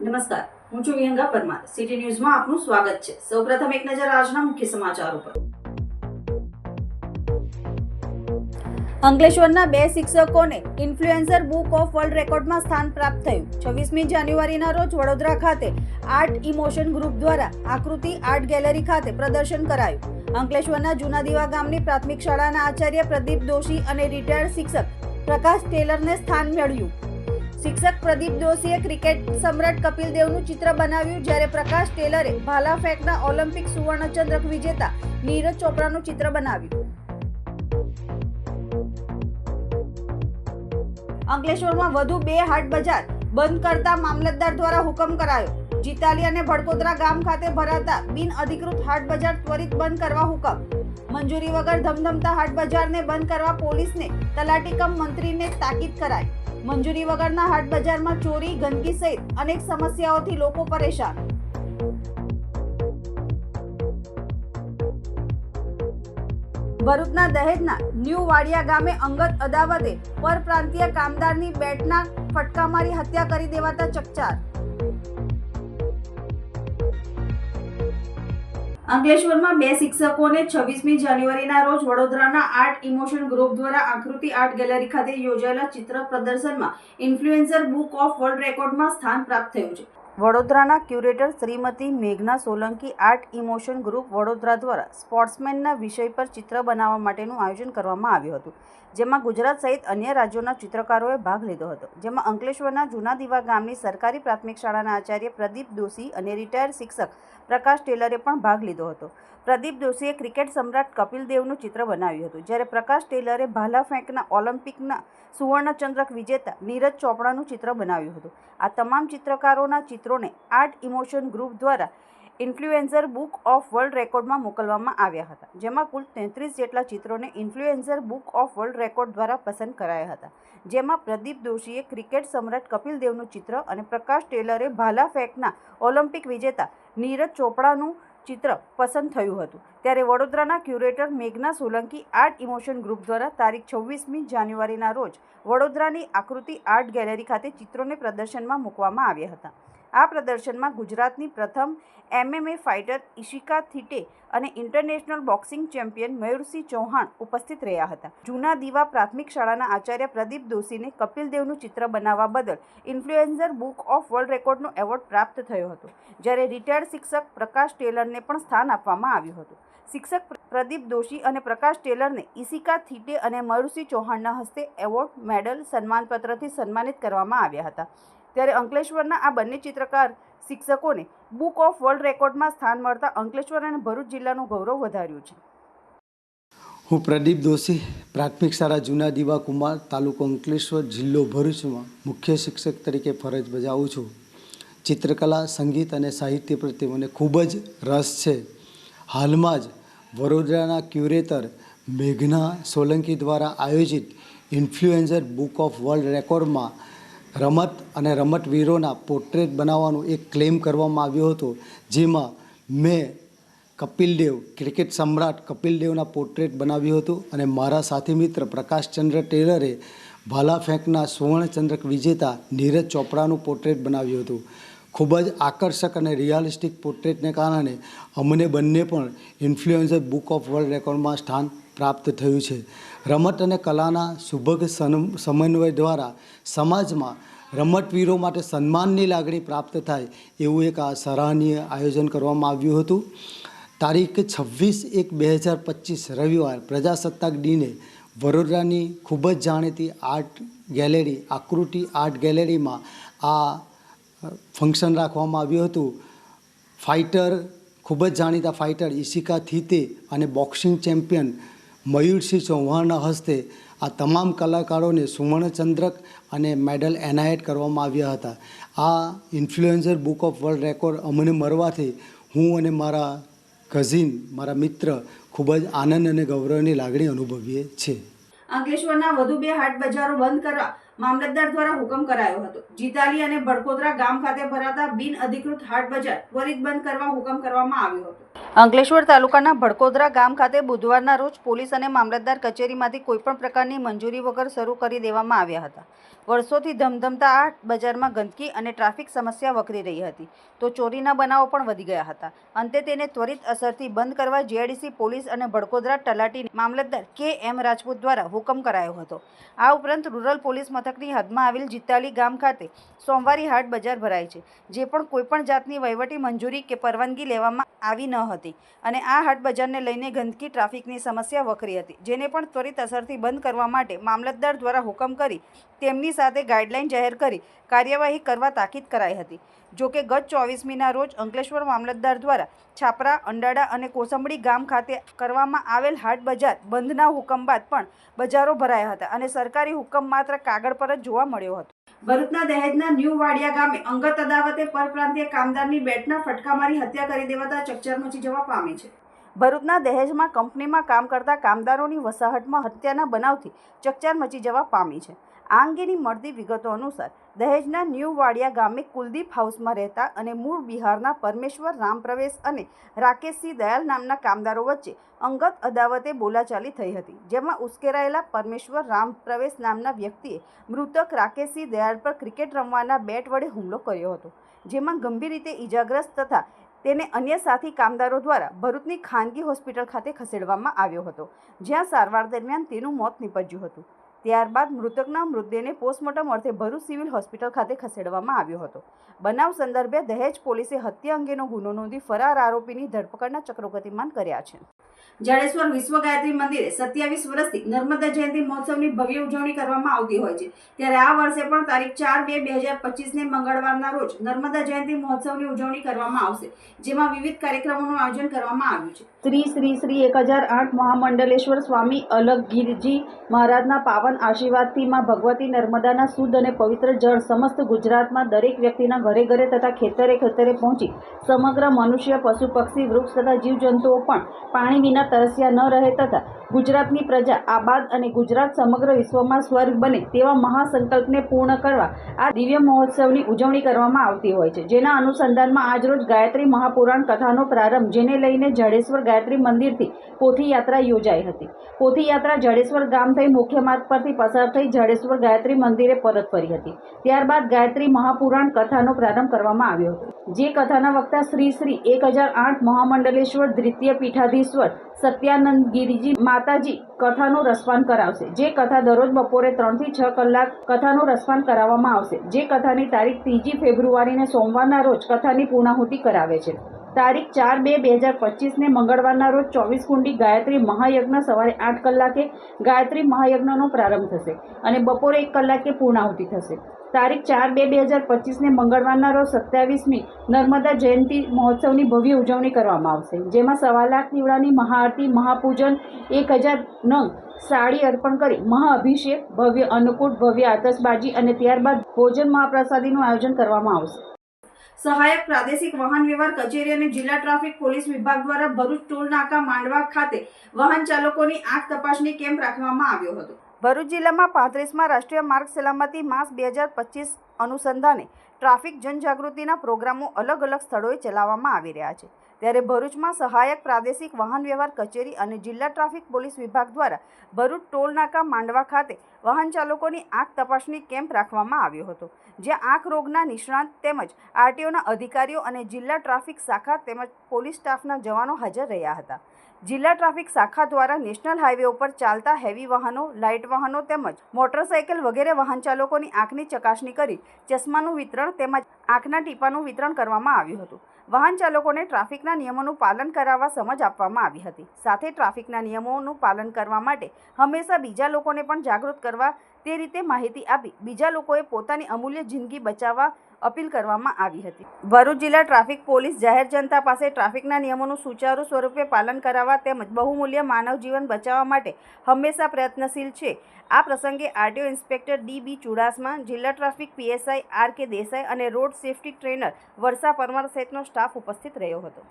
નમસ્કાર, હું છું વિહંગા પરમાર. સિટી ન્યૂઝમાં આપનું સ્વાગત છે. સૌપ્રથમ એક નજર આજના મુખ્ય સમાચારો પર. અંકલેશ્વરના બે શિક્ષકોને ઇન્ફ્લુએન્સર બુક ઓફ વર્લ્ડ રેકોર્ડમાં સ્થાન પ્રાપ્ત થયું. 26મી જાન્યુઆરીના રોજ વડોદરા ખાતે આર્ટ ઇમોશન ગ્રુપ દ્વારા આકૃતિ આર્ટ ગેલેરી ખાતે પ્રદર્શન કરાયું. અંકલેશ્વરના જૂના દીવા ગામની પ્રાથમિક શાળાના આચાર્ય પ્રદીપ દોશી અને રિટાયર્ડ શિક્ષક પ્રકાશ ટેલરને સ્થાન મળ્યું. શિક્ષક પ્રદીપ દોશીએ ક્રિકેટ સમ્રાટ કપિલ દેવનું ચિત્ર બનાવ્યું, જ્યારે પ્રકાશ ટેલરે ભાલા ફેંકના ઓલિમ્પિક સુવર્ણચંદ્રક વિજેતા નીરજ ચોપરાનું ચિત્ર બનાવ્યું. અંકલેશ્વરમાં વધુ 2 હાટ બજાર બંધ કરતા મામલતદાર દ્વારા હુકમ કરાયો. જીતાલી અને ભડકોદરા ગામ ખાતે ભરાતા બિનઅધિકૃત હાટ બજાર ત્વરિત બંધ કરવા હુકમ. મંજૂરી વગર ધમધમતા હાટ બજારને બંધ કરવા પોલીસને તલાટી કમ મંત્રીને તાકીદ કરાઈ. મંજૂરી વગરના હાટ બજારમાં ચોરી, ગંદકી સહિત અનેક સમસ્યાઓથી લોકો પરેશાન. ભરૂચના દહેજના ન્યૂ વાડિયા ગામે અંગત અદાવતે પરપ્રાંતીય કામદારની બેટના ફટકા મારી હત્યા કરી દેવાતા ચકચાર. અંકલેશ્વરમાં બે શિક્ષકોને 26મી જાન્યુઆરીના રોજ વડોદરાના આર્ટ ઇમોશન ગ્રુપ દ્વારા આકૃતિ આર્ટ ગેલેરી ખાતે યોજાયેલા ચિત્ર પ્રદર્શનમાં ઇન્ફ્લુએન્સર બુક ઓફ વર્લ્ડ રેકોર્ડમાં સ્થાન પ્રાપ્ત થયું છે. વડોદરાના ક્યુરેટર શ્રીમતી મેઘના Solanki Art Emotion Group Vadodara દ્વારા સ્પોર્ટ્સમેનના વિષય પર ચિત્ર બનાવવા માટેનું આયોજન કરવામાં આવ્યું હતું, જેમાં ગુજરાત સહિત અન્ય રાજ્યોના ચિત્રકારોએ ભાગ લીધો હતો. જેમાં અંકલેશ્વરના જૂના દીવા ગામની સરકારી પ્રાથમિક શાળાના આચાર્ય પ્રદીપ દોશી અને રિટાયર્ડ શિક્ષક પ્રકાશ ટેલરે પણ ભાગ લીધો હતો. પ્રદીપ દોશીએ ક્રિકેટ સમ્રાટ કપિલ દેવનું ચિત્ર બનાવ્યું હતું, જ્યારે પ્રકાશ ટેલરે ભાલા ફેંકના ઓલિમ્પિકના સુવર્ણચંદ્રક વિજેતા નીરજ ચોપરાનું ચિત્ર બનાવ્યું હતું. આ તમામ ચિત્રકારોના ચિત્રોને આર્ટ ઇમોશન ગ્રુપ દ્વારા ઇન્ફ્લુએન્સર બુક ઓફ વર્લ્ડ રેકોર્ડમાં મોકલવામાં આવ્યા હતા, જેમાં કુલ 33 જેટલા ચિત્રોને influencer Book of world record દ્વારા પસંદ કરાયા હતા. જેમાં પ્રદીપ દોશીએ ક્રિકેટ સમ્રાટ કપિલ દેવનું ચિત્ર અને પ્રકાશ ટેલરે ભાલા ફેંકના ઓલિમ્પિક વિજેતા નીરજ ચોપરાનું ચિત્ર પસંદ થયું હતું. ત્યારે વડોદરાના ક્યુરેટર મેઘના સોલંકી આર્ટ ઇમોશન ગ્રુપ દ્વારા તારીખ 26મી જાન્યુઆરીના રોજ વડોદરાની આકૃતિ આર્ટ ગેલેરી ખાતે ચિત્રોને પ્રદર્શનમાં મૂકવામાં આવ્યા હતા. આ પ્રદર્શનમાં ગુજરાતની પ્રથમ MMA ફાઇટર ઈશિકા થીટે અને international boxing champion Mayursinh Chauhan ઉપસ્થિત રહ્યા હતા. જૂના દીવા પ્રાથમિક શાળાના આચાર્ય પ્રદીપ દોશીને કપિલ દેવનું ચિત્ર બનાવવા બદલ ઇન્ફ્લુએન્સર બુક ઓફ વર્લ્ડ રેકોર્ડનો એવોર્ડ પ્રાપ્ત થયો હતો, જ્યારે રિટાયર્ડ શિક્ષક પ્રકાશ ટેલરને પણ સ્થાન આપવામાં આવ્યું હતું. શિક્ષક પ્રદીપ દોશી અને પ્રકાશ ટેલરને ઈશિકા થીટે અને મયુરસિંહ ચૌહાણના હસ્તે એવોર્ડ, મેડલ, સન્માનપત્રથી સન્માનિત કરવામાં આવ્યા હતા. ત્યારે અંકલેશ્વરના આ બંને ચિત્રકાર શિક્ષકોને બુક ઓફ વર્લ્ડ રેકોર્ડમાં સ્થાન મળતા અંકલેશ્વર અને ભરૂચ જિલ્લાનું ગૌરવ વધાર્યું છે. હું પ્રદીપ દોશી, પ્રાથમિક શાળા જૂના દીવા કુમાર, તાલુકો અંકલેશ્વર, જિલ્લો ભરૂચમાં મુખ્ય શિક્ષક તરીકે ફરજ બજાવું છું. ચિત્રકલા, સંગીત અને સાહિત્ય પ્રત્યે મને ખૂબ જ રસ છે. હાલમાં જ વડોદરાના ક્યુરેટર મેઘના સોલંકી દ્વારા આયોજિત ઇન્ફ્લુએન્સર બુક ઓફ વર્લ્ડ રેકોર્ડમાં રમત અને રમતવીરોના પોર્ટ્રેટ બનાવવાનો એક ક્લેમ કરવામાં આવ્યો હતો, જેમાં મેં કપિલ દેવ, ક્રિકેટ સમ્રાટ કપિલ દેવના પોર્ટ્રેટ બનાવ્યું હતું અને મારા સાથી મિત્ર પ્રકાશચંદ્ર ટેલરે ભાલા ફેંકના સુવર્ણચંદ્રક વિજેતા નીરજ ચોપરાનું પોર્ટ્રેટ બનાવ્યું હતું. ખૂબ જ આકર્ષક અને રિયાલિસ્ટિક પોર્ટ્રેટને કારણે અમને બંને પણ ઇન્ફ્લુએન્સર બુક ઓફ વર્લ્ડ રેકોર્ડમાં સ્થાન પ્રાપ્ત થયું છે. રમત અને કલાના સુભગ સમન્વય દ્વારા સમાજમાં રમતવીરો માટે સન્માનની લાગણી પ્રાપ્ત થાય એવું એક આ સરાહનીય આયોજન કરવામાં આવ્યું હતું. તારીખ 26/1/2025 રવિવાર પ્રજાસત્તાક દિને વડોદરાની ખૂબ જ જાણીતી આર્ટ ગેલેરી આકૃતિ આર્ટ ગેલેરીમાં આ ફંક્શન રાખવામાં આવ્યું હતું. ફાઇટર, ખૂબ જ જાણીતા ફાઇટર ઈશિકા થીતે અને બોક્સિંગ ચેમ્પિયન મયુરસિંહ ચૌહાણના હસ્તે આ તમામ કલાકારોને સુવર્ણચંદ્રક અને મેડલ એનાયત કરવામાં આવ્યા હતા. આ influencer Book of world record અમને મળવાથી હું અને મારા કઝિન, મારા મિત્ર ખૂબ જ આનંદ અને ગૌરવની લાગણી અનુભવીએ છીએ. અંકલેશ્વરના વધુ 2 હાટ બજારો બંધ કરવા મામલતદાર દ્વારા હુકમ કરાયો હતો. જીતાલી અને ભડકોદરા ગામ ખાતે ભરાતા બિનઅધિકૃત હાટ બજાર ત્વરિત બંધ કરવા હુકમ કરવામાં આવ્યો હતો. અંકલેશ્વર તાલુકાના ભડકોદરા ગામ ખાતે બુધવારના રોજ પોલીસ અને મામલતદાર કચેરીમાંથી કોઈપણ પ્રકારની મંજૂરી વગર શરૂ કરી દેવામાં આવ્યા હતા. વર્ષોથી ધમધમતા આ બજારમાં ગંદકી અને ટ્રાફિક સમસ્યા વકરી રહી હતી, તો ચોરીના બનાવો પણ વધી ગયા હતા. અંતે તેને ત્વરિત અસરથી બંધ કરવા જીઆઈડીસી પોલીસ અને ભડકોદરા તલાટી મામલતદાર કે.એમ. રાજપૂત દ્વારા હુકમ કરાયો હતો. આ ઉપરાંત રૂરલ પોલીસ મથકની હદમાં આવેલ જીતાલી ગામ ખાતે સોમવારી હાટ બજાર ભરાય છે, જે પણ કોઈપણ જાતની વહીવટી મંજૂરી કે પરવાનગી લેવામાં આવી ન હતી અને આ હાટ બજારને લઈને ગંદકી ટ્રાફિકની સમસ્યા વકરી હતી, જેને પણ ત્વરિત અસરથી બંધ કરવા માટે મામલતદાર દ્વારા હુકમ કરી તેમની સાથે ગાઈડલાઈન જાહેર કરી કાર્યવાહી કરવા તાકીદ કરાઈ હતી. જોકે ગત 24મીના રોજ અંકલેશ્વર મામલતદાર દ્વારા છાપરા, અંડાડા અને કોસંબડી ગામ ખાતે કરવામાં આવેલ હાટ બજાર બંધના હુકમ બાદ પણ બજારો ભરાયા હતા અને સરકારી હુકમ માત્ર કાગળ પર જ જોવા મળ્યો હતો. ભરૂચના દહેજના ન્યૂ વાડિયા ગામે અંગત અદાવતે પરપ્રાંતીય કામદારની બેટના ફટકા મારી હત્યા કરી દેવાતા ચકચાર મચી જવા પામી છે. ભરૂચના દહેજમાં કંપનીમાં કામ કરતા કામદારોની વસાહતમાં હત્યાના બનાવથી ચકચાર મચી જવા પામી છે. આ અંગેની મળતી વિગતો અનુસાર દહેજના ન્યૂ વાડિયા ગામે કુલદીપ હાઉસમાં રહેતા અને મૂળ બિહારના પરમેશ્વર રામપ્રવેશ અને રાકેશસિંહ દયાલ નામના કામદારો વચ્ચે અંગત અદાવતે બોલાચાલી થઈ હતી, જેમાં ઉશ્કેરાયેલા પરમેશ્વર રામપ્રવેશ નામના વ્યક્તિએ મૃતક રાકેશસિંહ દયાલ પર ક્રિકેટ રમવાના બેટ વડે હુમલો કર્યો હતો, જેમાં ગંભીર રીતે ઈજાગ્રસ્ત તથા તેને અન્ય સાથી કામદારો દ્વારા ભરૂચની ખાનગી હોસ્પિટલ ખાતે ખસેડવામાં આવ્યો હતો, જ્યાં સારવાર દરમિયાન તેનું મોત નીપજ્યું હતું. ત્યારબાદ મૃતકના મૃતદેહને પોસ્ટમોર્ટમ અર્થે ભરૂચ સિવિલ હોસ્પિટલ ખાતે ખસેડવામાં આવ્યો હતો. બનાવ સંદર્ભે દહેજ પોલીસે હત્યા અંગેનો ગુનો નોંધી ફરાર આરોપીની ધરપકડના ચક્રો ગતિમાન કર્યા છે. જાડેશ્વર વિશ્વ ગાયત્રી મંદિરે 27 વર્ષથી નર્મદા જયંતિ મહોત્સવની ભવ્ય ઉજવણી કરવામાં આવતી હોય છે, ત્યારે આ વર્ષે પણ તારીખ 4/2/2025ને મંગળવારના રોજ નર્મદા જયંતિ મહોત્સવની ઉજવણી કરવામાં આવશે, જેમાં વિવિધ કાર્યક્રમોનું આયોજન કરવામાં આવ્યું છે. શ્રી 1008 મહામંડલેશ્વર સ્વામી અલગગીરજી મહારાજના પાવન આશીર્વાદથી માં ભગવતી નર્મદાના શુદ્ધ અને પવિત્ર જળ સમસ્ત ગુજરાતમાં દરેક વ્યક્તિના ઘરે ઘરે તથા ખેતરે ખેતરે પહોંચી સમગ્ર મનુષ્ય, પશુ, પક્ષી, વૃક્ષ તથા જીવજંતુઓ પણ પાણી વિના તરસ્યા ન રહે તથા ગુજરાતની પ્રજા આબાદ અને ગુજરાત સમગ્ર વિશ્વમાં સ્વર્ગ બને તેવા મહાસંકલ્પને પૂર્ણ કરવા આ દિવ્ય મહોત્સવની ઉજવણી કરવામાં આવતી હોય છે, જેના અનુસંધાનમાં આજરોજ ગાયત્રી મહાપુરાણ કથાનો પ્રારંભ, જેને લઈને જાડેશ્વર ગાયત્રી મંદિરથી પોથી યાત્રા યોજાઈ હતી. પોથી યાત્રા જાડેશ્વર ગામ થઈ મુખ્ય માર્ગ પરથી પસાર થઈ જાડેશ્વર ગાયત્રી મંદિરે પરત ફરી હતી. ત્યારબાદ ગાયત્રી મહાપુરાણ કથાનો પ્રારંભ કરવામાં આવ્યો હતો, જે કથાના વક્તા શ્રી 1008 મહામંડલેશ્વર દ્વિતીય પીઠાધીશ્વર સત્યાનંદ ગિરિજી માતાજી કથાનું રસપાન કરાવશે. જે કથા દરરોજ બપોરે 3 થી 6 કલાક કથાનું રસપાન કરાવવામાં આવશે. જે કથાની તારીખ 3 ફેબ્રુઆરીને સોમવારના રોજ કથાની પૂર્ણાહુતિ કરાવે છે. તારીખ 4/2/2025ને મંગળવારના રોજ 24 કુંડી ગાયત્રી મહાયજ્ઞ સવારે 8 કલાકે ગાયત્રી મહાયજ્ઞનો પ્રારંભ થશે અને બપોરે 1 કલાકે પૂર્ણાહુતિ થશે. તારીખ 4/2/2025ને મંગળવારના રોજ 27મી નર્મદા જયંતિ મહોત્સવની ભવ્ય ઉજવણી કરવામાં આવશે, જેમાં 1.25 લાખ દીવડાની મહાઆરતી, મહાપૂજન, 1000 નંગ સાડી અર્પણ કરી મહાઅભિષેક, ભવ્ય અન્નકૂટ, ભવ્ય આતશબાજી અને ત્યારબાદ ભોજન મહાપ્રસાદીનું આયોજન કરવામાં આવશે. સહાયક પ્રાદેશિક વાહન વ્યવહાર કચેરી અને જિલ્લા ટ્રાફિક પોલીસ વિભાગ દ્વારા ભરૂચ ટોલ નાકા માંડવા ખાતે વાહન ચાલકોની આંખ તપાસણી કેમ્પ રાખવામાં આવ્યો હતો. ભરૂચ જિલ્લામાં 35મા રાષ્ટ્રીય માર્ગ સલામતી માસ 2025 અનુસંધાને ટ્રાફિક જનજાગૃતિના પ્રોગ્રામો અલગ અલગ સ્થળોએ ચલાવવામાં આવી રહ્યા છે, ત્યારે ભરૂચમાં સહાયક પ્રાદેશિક વાહન વ્યવહાર કચેરી અને જિલ્લા ટ્રાફિક પોલીસ વિભાગ દ્વારા ભરૂચ ટોલ નાકા માંડવા ખાતે વાહન ચાલકોની આંખ તપાસણી કેમ્પ રાખવામાં આવ્યો હતો, જ્યાં આંખ રોગના નિષ્ણાત તેમજ આરટીઓના અધિકારીઓ અને જિલ્લા ટ્રાફિક શાખા તેમજ પોલીસ સ્ટાફના જવાનો હાજર રહ્યા હતા. જિલ્લા ટ્રાફિક શાખા દ્વારા નેશનલ હાઈવે ઉપર ચાલતા હેવી વાહનો, લાઇટ વાહનો તેમજ મોટરસાઇકલ વગેરે વાહન ચાલકોની આંખની ચકાસણી કરી ચશ્માનું વિતરણ તેમજ આંખના ટીપાનું વિતરણ કરવામાં આવ્યું હતું. વાહન ચાલકોને ટ્રાફિકના નિયમોનું પાલન કરાવવા સમજ આપવામાં આવી હતી. સાથે ટ્રાફિકના નિયમોનું પાલન કરવા માટે હંમેશા બીજા લોકોને પણ જાગૃત કરવા તે રીતે માહિતી આપી બીજા લોકોએ પોતાની અમૂલ્ય જિંદગી બચાવવા અપીલ કરવામાં આવી હતી. ભરૂચ જિલ્લા ટ્રાફિક પોલીસ જાહેર જનતા પાસે ટ્રાફિકના નિયમોનું સુચારુ સ્વરૂપે પાલન કરાવવા તેમજ બહુમૂલ્ય માનવ જીવન બચાવવા માટે હંમેશા પ્રયત્નશીલ છે. આ પ્રસંગે આરટીઓ ઇન્સ્પેક્ટર ડી.બી. ચુડાસમા, જિલ્લા ટ્રાફિક પીએસઆઈ આર.કે. દેસાઈ અને road safety trainer Varsha Parmar સહિતનો સ્ટાફ ઉપસ્થિત રહ્યો હતો.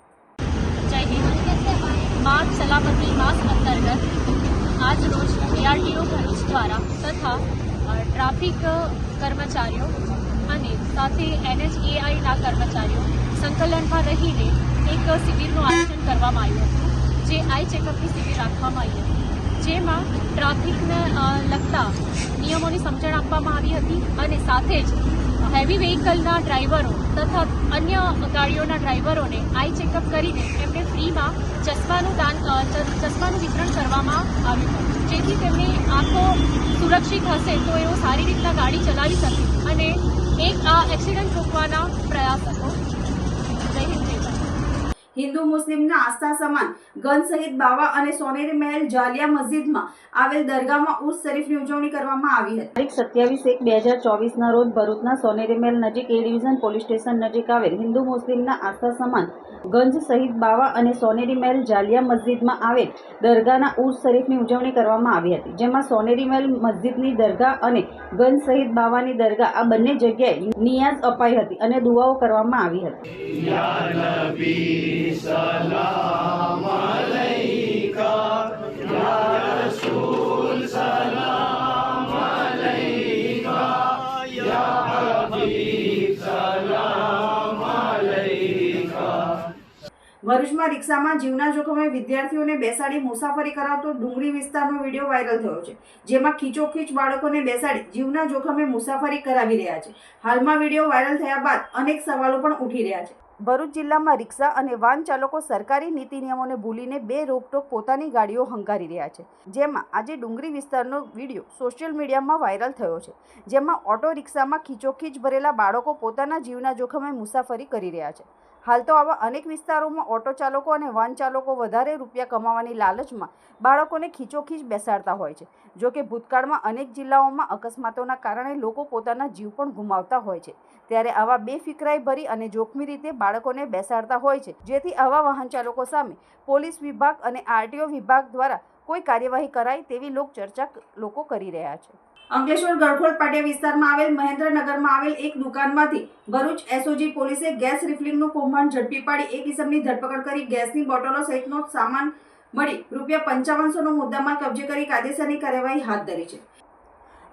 जय हिंद। मार्ग सलामती मास अंतर्गत आज रोज ARTO भरूच द्वारा तथा ટ્રાફિક કર્મચારીઓ અને સાથે NHAIના કર્મચારીઓ સંકલનમાં રહીને એક શિબિરનું આયોજન કરવામાં આવ્યું હતું, જે આઈ ચેકઅપની શિબિર રાખવામાં આવી હતી, જેમાં ટ્રાફિકને લગતા નિયમોની સમજણ આપવામાં આવી હતી અને સાથે જ હેવી વ્હીકલના ડ્રાઈવરો તથા અન્ય ગાડીઓના ડ્રાઈવરોને આઈ ચેકઅપ કરીને એમને ફ્રીમાં ચશ્માનું વિતરણ કરવામાં આવ્યું હતું, જેથી તેમની આંખો સુરક્ષિત હશે તો એઓ સારી રીતના ગાડી ચલાવી શકે અને એક આ એક્સિડન્ટ રોકવાના પ્રયાસો. જય હિન્દ, જય ભારત. હિન્દુ મુસ્લિમના આસ્થા સમાન ગંજ સહિત બાવા અને સોનેરી મહેલ જાલિયા મસ્જિદમાં આવેલ દરગાહમાં ઉર્સ શરીફની ઉજવણી કરવામાં આવી હતી. તારીખ 27/1/2024 રોજ ભરૂચના સોનેરી મહેલ નજીક એ ડિવિઝન પોલીસ સ્ટેશન નજીક આવેલ હિન્દુ મુસ્લિમના આસ્થા સમાન ગંજ સહિત બાવા અને સોનેરી મહેલ જાલિયા મસ્જિદમાં આવેલ દરગાહના ઉર્સ શરીફની ઉજવણી કરવામાં આવી હતી, જેમાં સોનેરી મહેલ મસ્જિદની દરગાહ અને ગંજ સહિત બાવાની દરગાહ આ બંને જગ્યાએ નિયાઝ અપાઈ હતી અને દુઆઓ કરવામાં આવી હતી. सलाम अलैका या रसूल सलाम अलैका या हबीब सलाम अलैका. ભરૂચમાં રિક્ષામાં જીવના જોખમે વિદ્યાર્થીઓને બેસાડી મુસાફરી કરાવતો ડુંગરી વિસ્તારનો વિડીયો વાયરલ થયો છે, જેમાં ખીચોખીચ બાળકોને બેસાડી જીવના જોખમે મુસાફરી કરાવી રહ્યા છે. હાલમાં વિડીયો વાયરલ થયા બાદ અનેક સવાલો પણ ઉઠી રહ્યા છે. ભરૂચ જિલ્લામાં રિક્ષા અને વાહન ચાલકો સરકારી નીતિ નિયમોને ભૂલીને બે રોકટોક પોતાની ગાડીઓ હંકારી રહ્યા છે, જેમાં આજે ડુંગરી વિસ્તારનો વિડીયો સોશિયલ મીડિયામાં વાયરલ થયો છે, જેમાં ઓટો રિક્ષામાં ખીચોખીચ ભરેલા બાળકો પોતાના જીવના જોખમે મુસાફરી કરી રહ્યા છે. હાલ તો આવા અનેક વિસ્તારોમાં ઓટો ચાલકો અને વાહન ચાલકો વધારે રૂપિયા કમાવાની લાલચમાં બાળકોને ખીચોખીચ બેસાડતા હોય છે. જો કે ભૂતકાળમાં અનેક જિલ્લાઓમાં અકસ્માતોના કારણે લોકો પોતાના જીવ પણ ગુમાવતા હોય છે, ત્યારે આવા બેફિકરાઈ ભરી અને જોખમી રીતે બાળકોને બેસાડતા હોય છે, જેથી આવા વાહન ચાલકો સામે પોલીસ વિભાગ અને RTO વિભાગ દ્વારા કોઈ કાર્યવાહી કરાય તેવી લોકચર્ચા લોકો કરી રહ્યા છે. અંકલેશ્વર ગળખોલ પાટિયા વિસ્તારમાં આવેલ મહેન્દ્રનગરમાં આવેલ એક દુકાનમાંથી ભરૂચ SOG પોલીસે ગેસ રિફિલિંગનું કૌભાંડ ઝડપી પાડી એક ઇસમની ધરપકડ કરી ગેસની બોટલો સહિતનો સામાન મળી ₹5500નો મુદ્દામાલ કબજે કરી કાયદેસરની કાર્યવાહી હાથ ધરી છે.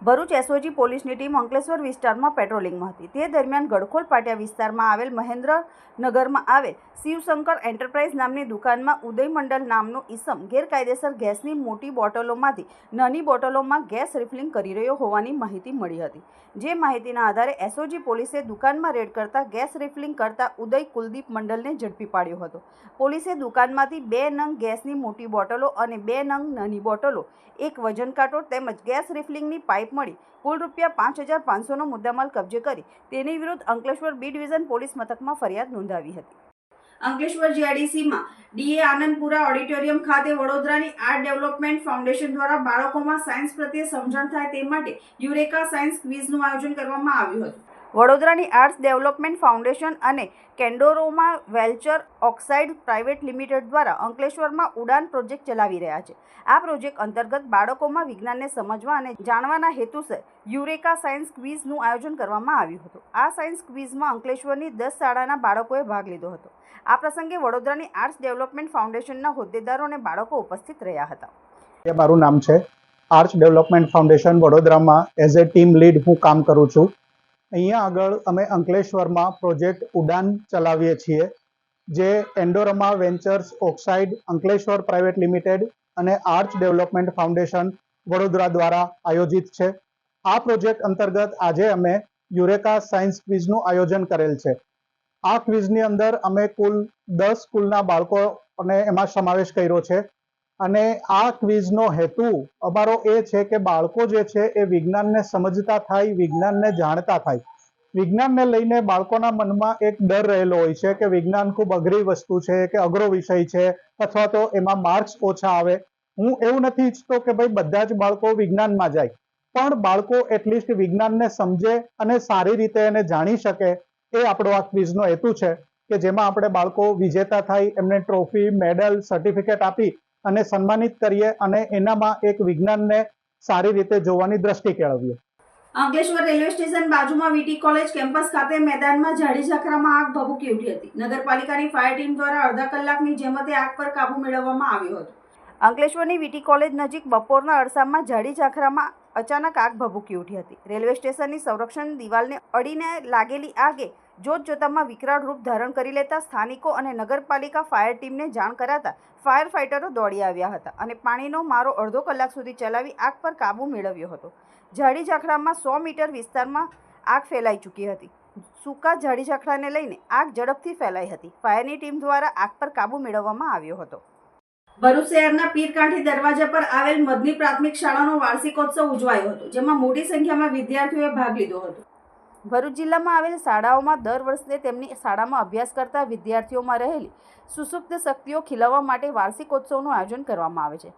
ભરૂચ SOG પોલીસની ટીમ અંકલેશ્વર વિસ્તારમાં પેટ્રોલિંગમાં હતી. તે દરમિયાન ગળખોલ પાટિયા વિસ્તારમાં આવેલ મહેન્દ્રનગરમાં આવેલ શિવશંકર એન્ટરપ્રાઇઝ નામની દુકાનમાં ઉદય મંડલ નામનો ઈસમ ગેરકાયદેસર ગેસની મોટી બોટલોમાંથી નાની બોટલોમાં ગેસ રિફિલિંગ કરી રહ્યો હોવાની માહિતી મળી હતી. જે માહિતીના આધારે SOG પોલીસે દુકાનમાં રેડ કરતા ગેસ રિફિલિંગ કરતા ઉદય કુલદીપ મંડલને ઝડપી પાડ્યો હતો. પોલીસે દુકાનમાંથી 2 નંગ ગેસની મોટી બોટલો અને 2 નંગ નાની બોટલો, એક વજન કાંટો તેમજ ગેસ રિફિલિંગની પાઇપ મળી કુલ ₹5500નો મુદ્દામાલ કબજે કરી તેની વિરુદ્ધ અંકલેશ્વર B ડિવિઝન પોલીસ મથકમાં ફરિયાદ નોંધાવી હતી. અંકલેશ્વર GIDCમાં DA આનંદપુરા ઓડિટોરિયમ ખાતે વડોદરાની આર્ટ ડેવલપમેન્ટ ફાઉન્ડેશન દ્વારા બાળકોમાં સાયન્સ પ્રત્યે સમજણ થાય તે માટે યુરેકા સાયન્સ ક્વિઝનું આયોજન કરવામાં આવ્યું હતું. વડોદરાની આર્ટ્સ ડેવલપમેન્ટ ફાઉન્ડેશન અને કેન્ડોરોમા વેલ્ચર ઓક્સાઇડ પ્રાઇવેટ લિમિટેડ દ્વારા અંકલેશ્વરમાં ઉડાન પ્રોજેક્ટ ચલાવી રહ્યા છે. આ પ્રોજેક્ટ અંતર્ગત બાળકોમાં વિજ્ઞાનને સમજવા અને જાણવાના હેતુસર યુરેકા સાયન્સ ક્વિઝનું આયોજન કરવામાં આવ્યું હતું. આ સાયન્સ ક્વિઝમાં અંકલેશ્વરની 10 શાળાના બાળકોએ ભાગ લીધો હતો. આ પ્રસંગે વડોદરાની આર્ટ્સ ડેવલપમેન્ટ ફાઉન્ડેશનના હોદ્દેદારો અને બાળકો ઉપસ્થિત રહ્યા હતા. મારું નામ છે આર્ટ્સ ડેવલપમેન્ટ ફાઉન્ડેશન વડોદરામાં એઝ એ ટીમ લીડ હું કામ કરું છું. અહીંયા આગળ અમે અંકલેશ્વરમાં પ્રોજેક્ટ ઉડાન ચલાવીએ છીએ, જે Indorama Ventures Oxide Ankleshwar Private Limited અને આર્ટ્સ ડેવલપમેન્ટ ફાઉન્ડેશન વડોદરા દ્વારા આયોજિત છે. આ પ્રોજેક્ટ અંતર્ગત આજે અમે યુરેકા સાયન્સ ક્વિઝનું આયોજન કરેલ છે. આ ક્વિઝની અંદર અમે કુલ 10 સ્કૂલના બાળકોને એમાં સમાવેશ કર્યો છે અને આ ક્વિઝનો હેતુ અમારો એ છે કે બાળકો જે છે એ વિજ્ઞાનને સમજતા થાય, વિજ્ઞાનને જાણતા થાય. વિજ્ઞાનને લઈને બાળકોના મનમાં એક ડર રહેલો હોય છે કે વિજ્ઞાન ખૂબ અઘરી વસ્તુ છે કે અઘરો વિષય છે અથવા તો એમાં માર્ક્સ ઓછા આવે. હું એવું નથી ઈચ્છતો કે ભાઈ બધા જ બાળકો વિજ્ઞાનમાં જાય, પણ બાળકો એટલીસ્ટ વિજ્ઞાનને સમજે અને સારી રીતે એને જાણી શકે, એ આપણો આ ક્વિઝનો હેતુ છે કે જેમાં આપણે બાળકો વિજેતા થાય, એમને ટ્રોફી, મેડલ, સર્ટિફિકેટ આપી અને સન્માનિત કરીએ અને એનામાં એક વિજ્ઞાનને સારી રીતે જોવાની દ્રષ્ટિ કેળવીએ. અંકલેશ્વર રેલવે સ્ટેશન બાજુમાં VT કોલેજ કેમ્પસ ખાતે મેદાનમાં ઝાડી ઝાકરામાં આગ ભભૂકી ઉઠી હતી. નગરપાલિકાની ફાયર ટીમ દ્વારા અડધા કલાકની જહેમતે આગ પર કાબુ મેળવવામાં આવ્યો હતો. અંકલેશ્વરની VT કોલેજ નજીક બપોરના અરસામાં ઝાડી ઝાકરામાં અચાનક આગ ભભૂકી ઉઠી હતી. રેલવે સ્ટેશનની સંરક્ષણ દિવાલને અડીને લાગેલી આગે જોતજોતામાં વિકરાળ રૂપ ધારણ કરી લેતા સ્થાનિકો અને નગરપાલિકા ફાયર ટીમને જાણ કરાતા ફાયર ફાઇટરો દોડી આવ્યા હતા અને પાણીનો મારો અડધો કલાક સુધી ચલાવી આગ પર કાબૂ મેળવ્યો હતો. ઝાડી ઝાખડામાં 100 મીટર વિસ્તારમાં આગ ફેલાઈ ચૂકી હતી. સૂકા ઝાડી ઝાખડાને લઈને આગ ઝડપથી ફેલાઈ હતી. ફાયરની ટીમ દ્વારા આગ પર કાબૂ મેળવવામાં આવ્યો હતો. ભરૂચ શહેરના પીરકાંઠી દરવાજા પર આવેલ મદની પ્રાથમિક શાળાનો વાર્ષિકોત્સવ ઉજવાયો હતો, જેમાં મોટી સંખ્યામાં વિદ્યાર્થીઓએ ભાગ લીધો હતો. ભરૂચ જિલ્લામાં આવેલ શાળાઓમાં દર વર્ષે તેમની શાળામાં અભ્યાસ કરતા વિદ્યાર્થીઓમાં રહેલી સુસુપ્ત શક્તિઓ ખીલવવા માટે વાર્ષિકોત્સવનું આયોજન કરવામાં આવે છે.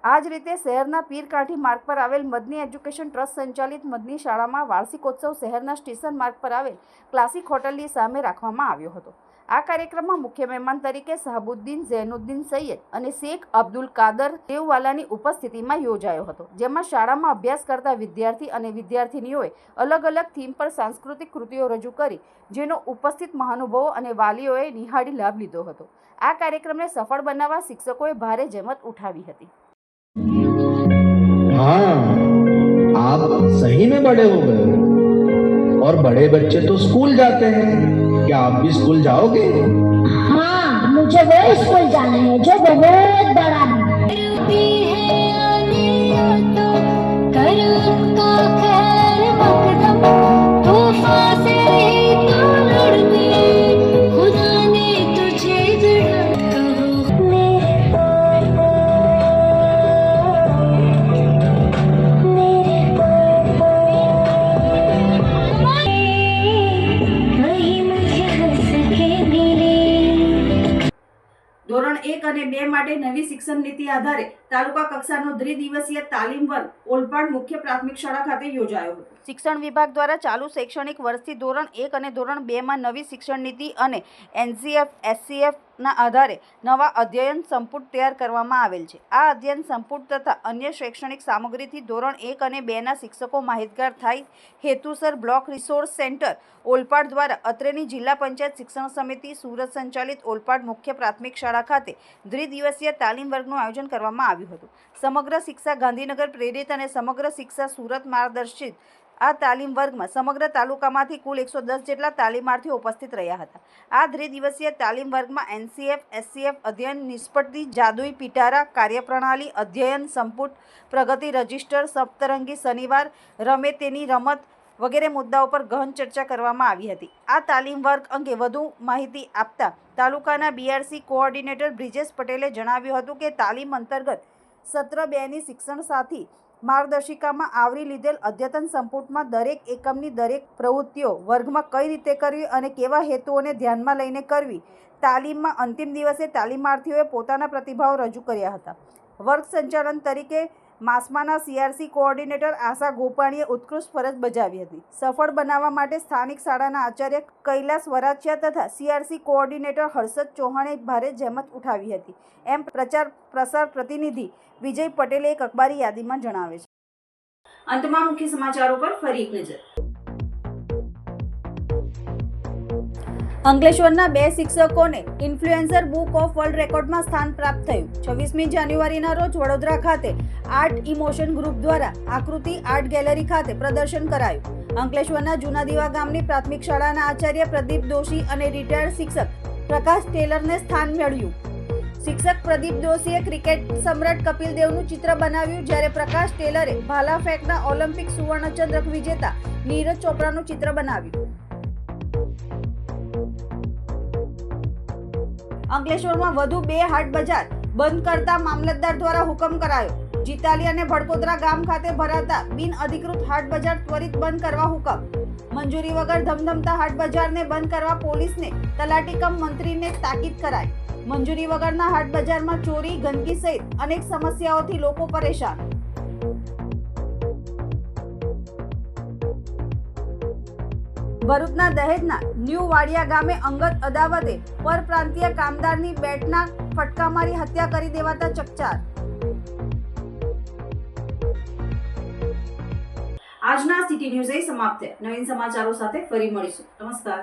આ જ રીતે શહેરના પીરકાંઠી માર્ગ પર આવેલ મદની એજ્યુકેશન ટ્રસ્ટ સંચાલિત મદની શાળામાં વાર્ષિકોત્સવ શહેરના સ્ટેશન માર્ગ પર આવેલ ક્લાસિક હોટલની સામે રાખવામાં આવ્યો હતો. આ કાર્યક્રમમાં મુખ્ય મહેમાન તરીકે શાહબુદ્દીન ઝૈનુદ્દીન સૈયદ અને શેખ અબ્દુલ કાદર દેવવાલાની ઉપસ્થિતિમાં યોજાયો હતો, જેમાં શાળામાં અભ્યાસ કરતા વિદ્યાર્થી અને વિદ્યાર્થિનીઓએ અલગ અલગ થીમ પર સાંસ્કૃતિક કૃતિઓ રજૂ કરી, જેનો ઉપસ્થિત મહાનુભાવો અને વાલીઓએ નિહાળી લાભ લીધો હતો. આ કાર્યક્રમને સફળ બનાવવા શિક્ષકોએ ભારે જહેમત ઉઠાવી હતી. हाँ, आप सही में बड़े हो गए और बड़े बच्चे तो स्कूल जाते हैं. क्या आप भी स्कूल जाओगे? हाँ, मुझे वो स्कूल जाना है जो बहुत बड़ा ધોરણ 1 અને 2 માટે નવી શિક્ષણ નીતિ આધારે તાલુકા કક્ષાનો દ્વિદિવસીય તાલીમ વર્ગ ઓલપાડ મુખ્ય પ્રાથમિક શાળા ખાતે યોજાયો હતો. શિક્ષણ વિભાગ દ્વારા ચાલુ શૈક્ષણિક વર્ષથી ધોરણ 1 અને ધોરણ 2 માં નવી શિક્ષણ નીતિ અને NCF-SCF ના આધારે નવા અધ્યયન સંપુટ તૈયાર કરવામાં આવેલ છે. આ અધ્યયન સંપુટ તથા અન્ય શૈક્ષણિક સામગ્રીથી ધોરણ 1 અને 2 ના શિક્ષકો માહિતગાર થાય હેતુસર બ્લોક રિસોર્સ સેન્ટર ઓલપાડ દ્વારા અત્રેની જિલ્લા પંચાયત શિક્ષણ સમિતિ સુરત સંચાલિત ઓલપાડ મુખ્ય પ્રાથમિક શાળા ખાતે દ્વિદિવસીય તાલીમ વર્ગનું આયોજન કરવામાં આવ્યું હતું. સમગ્ર શિક્ષા ગાંધીનગર પ્રેરિત અને સમગ્ર શિક્ષા સુરત માર્ગદર્શિત આ તાલીમ વર્ગમાં સમગ્ર તાલુકામાંથી કુલ 110 જેટલા તાલીમાર્થીઓ ઉપસ્થિત રહ્યા હતા. આ દ્વિદિવસીય તાલીમ વર્ગમાં NCF-SCF અધ્યયન નિષ્પત્તિ, જાદુઈ પિટારા, કાર્યપ્રણાલી, અધ્યયન સંપુટ, પ્રગતિ રજિસ્ટર, સપ્તરંગી શનિવાર, રમે તેની રમત વગેરે મુદ્દાઓ પર ગહન ચર્ચા કરવામાં આવી હતી. આ તાલીમ વર્ગ અંગે વધુ માહિતી આપતા તાલુકાના BRC કોઓર્ડિનેટર બ્રિજેશ પટેલે જણાવ્યું હતું કે તાલીમ અંતર્ગત સત્ર 2ની શિક્ષણ સાથી માર્ગદર્શિકામાં આવરી લીધેલ અદ્યતન સંપુટમાં દરેક એકમની દરેક પ્રવૃત્તિઓ વર્ગમાં કઈ રીતે કરવી અને કેવા હેતુઓને ધ્યાનમાં લઈને કરવી. તાલીમમાં અંતિમ દિવસે તાલીમાર્થીઓએ પોતાના પ્રતિભાવો રજૂ કર્યા હતા. વર્ગ સંચાલન તરીકે માસમાના CRC કોઓર્ડિનેટર આશા ગોપાણીએ ઉત્કૃષ્ટ ફરજ બજાવી હતી. સફળ બનાવવા માટે સ્થાનિક શાળાના આચાર્ય કૈલાસ વરાછિયા તથા CRC કોઓર્ડિનેટર હર્ષદ ચૌહાણે ભારે જહેમત ઉઠાવી હતી, એમ પ્રચાર પ્રસાર પ્રતિનિધિ વિજય પટેલે એક અખબારી યાદીમાં જણાવે છે. અંતમાં મુખ્ય સમાચારો પર ફરી એક નજર. અંકલેશ્વરના 2 શિક્ષકોને ઇન્ફ્લુએન્સર બુક ઓફ વર્લ્ડ રેકોર્ડમાં સ્થાન પ્રાપ્ત થયું. 26મી જાન્યુઆરીના રોજ વડોદરા ખાતે આર્ટ ઇમોશન ગ્રુપ દ્વારા આકૃતિ આર્ટ ગેલેરી ખાતે પ્રદર્શન કરાયું. અંકલેશ્વરના જૂના દીવા ગામની પ્રાથમિક શાળાના આચાર્ય પ્રદીપ દોશી અને રિટાયર્ડ શિક્ષક પ્રકાશ ટેલરને સ્થાન મળ્યું. શિક્ષક પ્રદીપ દોશીએ ક્રિકેટ સમ્રાટ કપિલ દેવનું ચિત્ર બનાવ્યું, જ્યારે પ્રકાશ ટેલરે ભાલા ફેંકના ઓલિમ્પિક સુવર્ણચંદ્રક વિજેતા નીરજ ચોપરાનું ચિત્ર બનાવ્યું. અંકલેશ્વરમાં વધુ 2 હાટ બજાર બંધ કરતા મામલતદાર દ્વારા હુકમ કરાયો. જીતાલી અને ભડકોદરા ગામ ખાતે ભરાતા બિન અધિકૃત હાટ બજાર ત્વરિત બંધ કરવા હુકમ. મંજૂરી વગર ધમધમતા હાટ બજારને બંધ કરવા પોલીસને તલાટી કમ મંત્રીને તાકીદ કરાઈ. મંજૂરી વગરના હાટ બજારમાં ચોરી, ગંદકી સહિત અનેક સમસ્યાઓથી લોકો પરેશાન. ભરૂચના દહેજના ન્યૂ વાડિયા ગામે અંગત અદાવતે પરપ્રાંતીય કામદારની બેટના ફટકા મારી હત્યા કરી દેવાતા ચકચાર. આજના સિટી ન્યૂઝ સમાપ્ત થયા. નવીન સમાચારો સાથે ફરી મળીશું. નમસ્કાર.